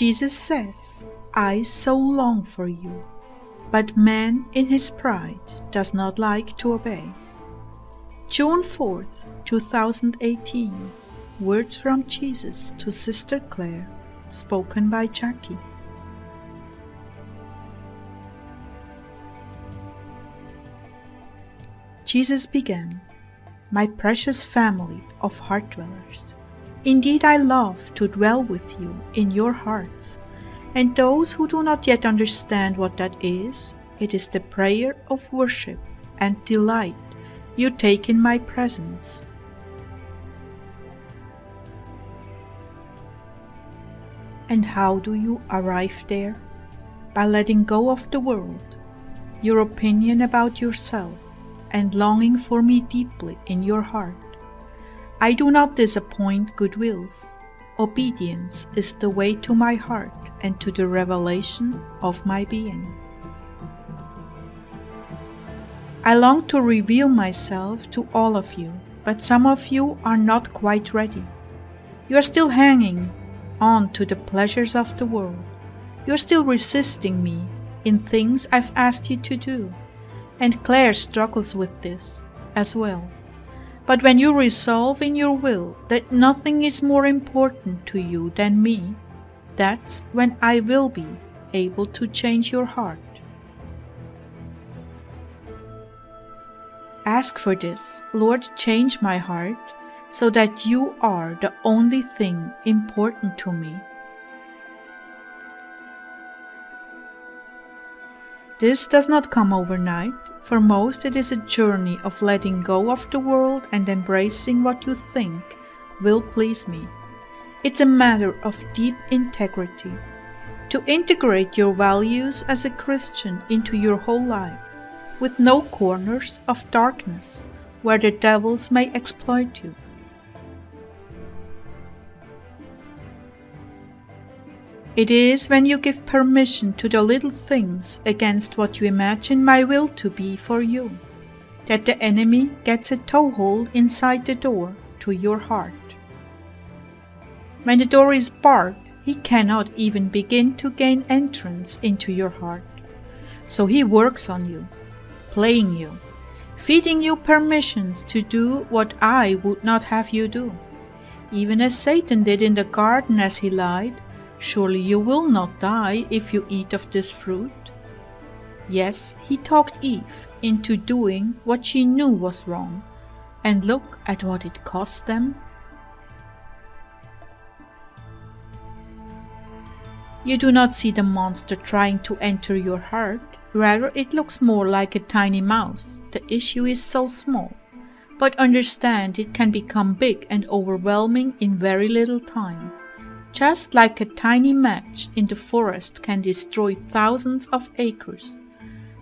Jesus says, I so long for you, but man in his pride does not like to obey. June 4th, 2018. Words from Jesus to Sister Clare, spoken by Jackie. Jesus began, My precious family of Heartdwellers, indeed I love to dwell with you in your hearts, and those who do not yet understand what that is, it is the prayer of worship and delight you take in my presence. And how do you arrive there? By letting go of the world, your opinion about yourself, and longing for me deeply in your heart. I do not disappoint good wills. Obedience is the way to my heart and to the revelation of my being. I long to reveal myself to all of you, but some of you are not quite ready. You are still hanging on to the pleasures of the world. You are still resisting me in things I've asked you to do, and Clare struggles with this as well. But when you resolve in your will that nothing is more important to you than me, that's when I will be able to change your heart. Ask for this, Lord, change my heart, so that you are the only thing important to me. This does not come overnight. For most, it is a journey of letting go of the world and embracing what you think will please me. It's a matter of deep integrity, to integrate your values as a Christian into your whole life, with no corners of darkness where the devils may exploit you. It is when you give permission to the little things against what you imagine my will to be for you, that the enemy gets a toehold inside the door to your heart. When the door is barred, he cannot even begin to gain entrance into your heart. So he works on you, playing you, feeding you permissions to do what I would not have you do. Even as Satan did in the garden as he lied, surely you will not die if you eat of this fruit. Yes, he talked Eve into doing what she knew was wrong, and look at what it cost them. You do not see the monster trying to enter your heart, rather it looks more like a tiny mouse. The issue is so small, but understand it can become big and overwhelming in very little time. Just like a tiny match in the forest can destroy thousands of acres,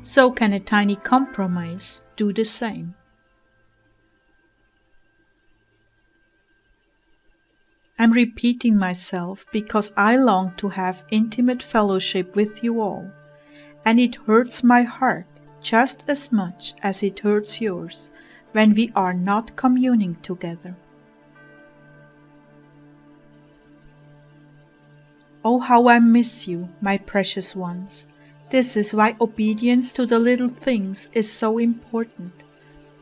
so can a tiny compromise do the same. I'm repeating myself because I long to have intimate fellowship with you all, and it hurts my heart just as much as it hurts yours when we are not communing together. Oh, how I miss you, my precious ones. This is why obedience to the little things is so important.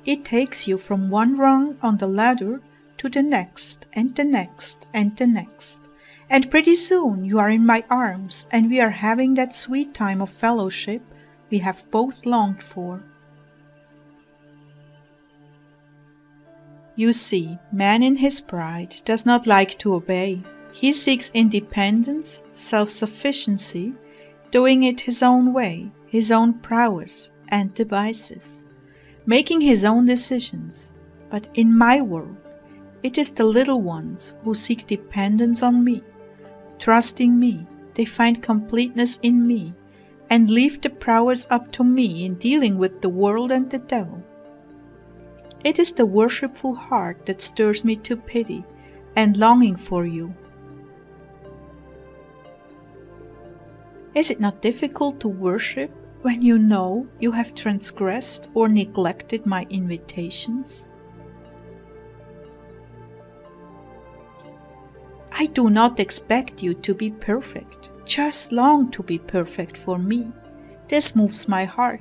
It takes you from one rung on the ladder to the next and the next and the next. And pretty soon you are in my arms and we are having that sweet time of fellowship we have both longed for. You see, man in his pride does not like to obey. He seeks independence, self-sufficiency, doing it his own way, his own prowess and devices, making his own decisions. But in my world, it is the little ones who seek dependence on me, trusting me. They find completeness in me and leave the prowess up to me in dealing with the world and the devil. It is the worshipful heart that stirs me to pity and longing for you. Is it not difficult to worship when you know you have transgressed or neglected my invitations? I do not expect you to be perfect. just long to be perfect for me. This moves my heart.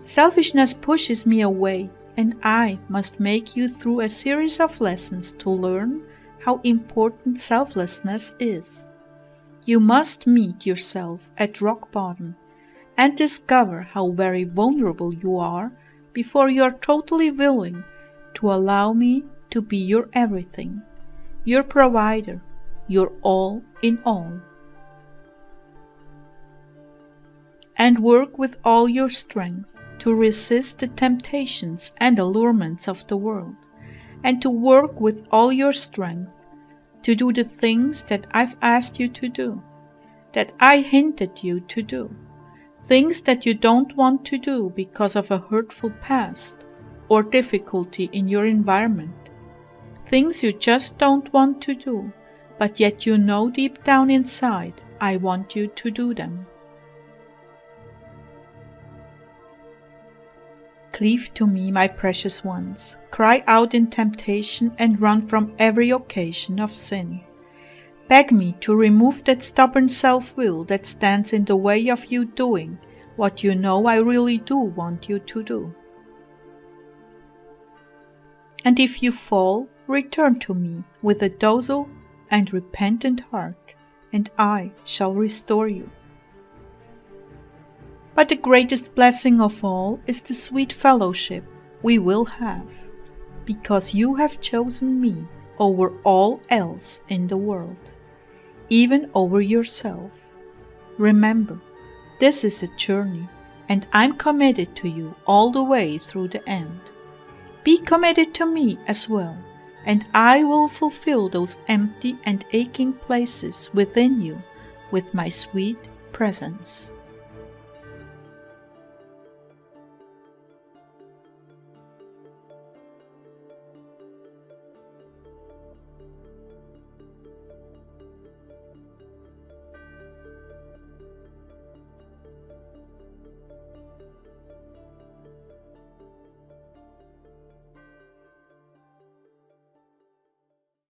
Selfishness pushes me away, and I must make you through a series of lessons to learn how important selflessness is. You must meet yourself at rock bottom and discover how very vulnerable you are before you are totally willing to allow me to be your everything, your provider, your all in all. And work with all your strength to resist the temptations and allurements of the world, and to work with all your strength to do the things that I've asked you to do, that I hinted you to do, things that you don't want to do because of a hurtful past or difficulty in your environment, things you just don't want to do, but yet you know deep down inside I want you to do them. Cleave to me, my precious ones. Cry out in temptation and run from every occasion of sin. Beg me to remove that stubborn self-will that stands in the way of you doing what you know I really do want you to do. And if you fall, return to me with a docile and repentant heart, and I shall restore you. But the greatest blessing of all is the sweet fellowship we will have, because you have chosen me over all else in the world, even over yourself. Remember, this is a journey, and I'm committed to you all the way through the end. Be committed to me as well, and I will fulfill those empty and aching places within you with my sweet presence.